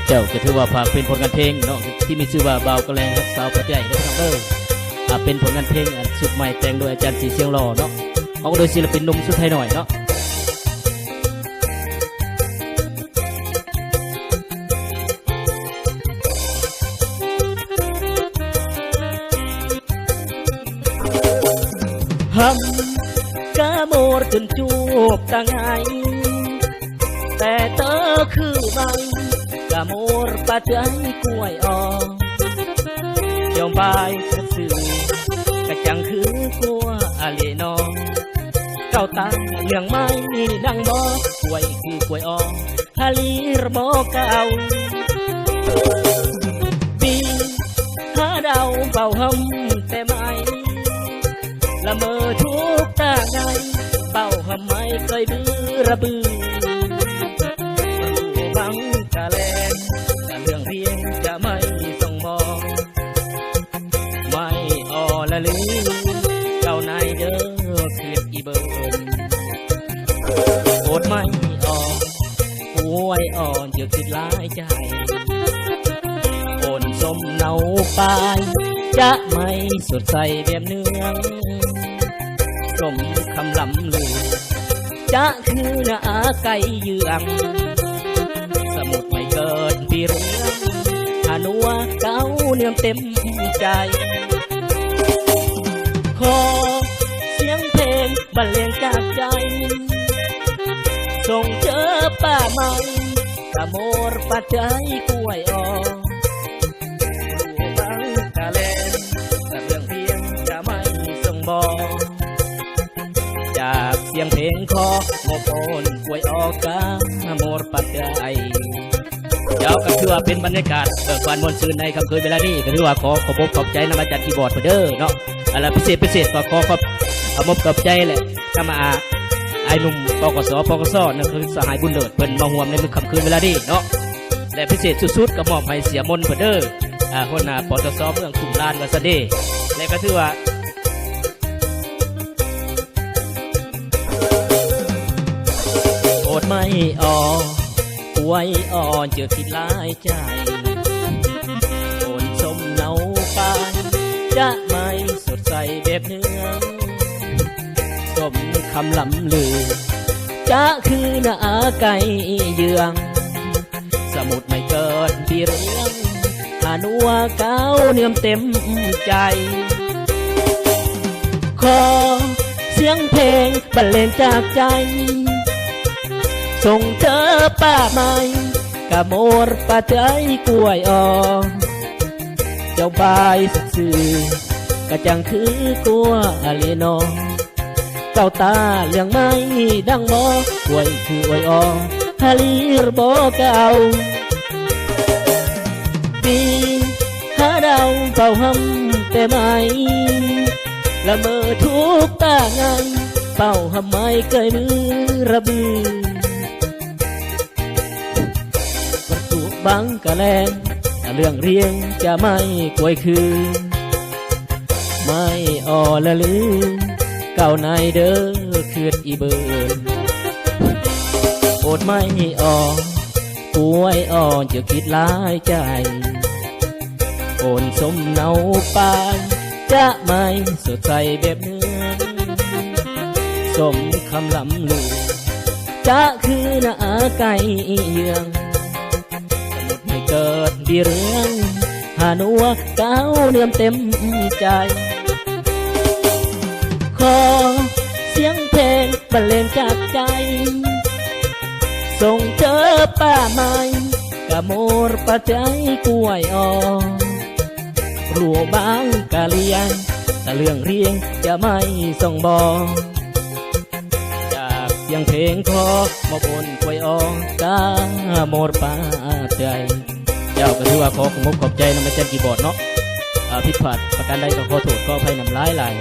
เจ้าก็ถือว่าฝากเป็นผลงานเพลงเนาะที่มีชื่อว่าเบากระแลงสาวปัจจัยได้ทั้งเป็นผลงานเพลงสุดใหม่แต่งโดยอาจารย์สีเสียงหล่อเนาะเอาโดยศิลปินหนุ่มสุดไทยหน่อยเนาะกะโมรจนจูบตาไงแต่เธอคือใบกะโมรปะใจกล้วยอ่อนเจ้าใบสื่อกะจังคือกลัวอะไรนอเก้าตาเลี้ยงไม้ดังบอกกล้วยคือกล้วยอ่อนฮาลีระบอกเก่าปีหาดาวเบาหำแต่ไม่ละเมอทุกตาไงเป่าทำไมเคยบื้อระบือประตูบังกะแลนแต่เรื่องเพียงจะไม่ส่งบอกไม่อ่อละลือเจ้านายเด้อเสียอีเบิร์นโอดไม่อ่อนป่วยอ่อนเยอะคิดร้ายใจโอนสมเนาปลายจะไม่สดใสแบบเนื้อสมคำลำลือจะคือหน้าไก่เยืองสมุดไม่เกิดปีเรืองหานัวเก้าเนื่อมเต็มใจขอเสียงเพลงบรรเลงจากใจส่งเจอป้าใหม่กะโมรปัจจัยกล้วยอ่อนบังกะแลนแต่เรื่องเพียงจะไม่ส่งบอกจากเสียงเพลงคอโมโอนกล้วยออกกาโมรปัจจัยเจ้าก็ถือว่าเป็นบรรยากาศความมวลซื่นในค่ำคืนเวลานี้ก็ถือว่าขอบใจนำอาจารย์คีย์บอร์ดเด้อเนาะอะไรพิเศษก็ขอบใจแหละถ้ามาไอ้หนุ่มปกสนั่นคือสหายบุญเลิศเพิ่นมาห่วมในมื้อค่ำคืนเวลานี้เนาะและพิเศษสุดๆก็มอบให้เสียมนเพิ่นเด้อหัวหน้าปตสเมืองทุ่งลานว่าซะเด้และก็ถือว่าโอดไม่อ่อนป่วยอ่อนเจอคิดร้ายใจโอนสมเนาปานจะไม่สดใสแบบเนื้อสมคำลำลือจะคือหน้าไก่เยืองสมุดไม่เกิดปีเรียงหานัวเก้าเนื่อมเต็มใจขอเสียงเพลงบรรเลงจากใจส่งเธอป้าใหม่กะโมรปัจจัยกล้วยอ่อนเจ้าบายสักสื่อกะจังคือกลัวอะไรนอเก้าตาเลี้ยงไม้ดังบอกกล้วยคือกล้วยอ่อนฮาลีระบอกเก่าปีหาดาวเป่าหำแต่ไม่ละเมอทุกตาไงเป่าหำไม่เคยมือระบือประตูบังกะแลงแต่เรื่องเรียงจะไม่กล้วยคือไม่อ่อละลือเก่านายเด้อคืดอีเบิร์นโอดไม่อ่อนป่วยอ่อนจะคิดร้ายใจโอนสมเนาปานจะไม่สดใสแบบเนื้อสมคำลำลือจะคือหน้าไก่เยืองสมุดไม่เกิดดีเรืองหานัวเก้าเนื่อมเต็มใจขอเสียงเพลงบรรเลงจากใจส่งเจอป้าใหม่กะโมรปัจจัยกล้วยอ่อนรัวบางกะเลียงแต่เรื่องเรียงจะไม่ส่งบอกจากเสียงเพลงคอมาบนกล้วยอ่อนกะโมรปัจจัยเจ้าก็ถือว่าขอบใจนำอาจารย์คีย์บอร์ดเนาะผิดพลาดประการใดก็ขอโทษขออภัยนำหลาย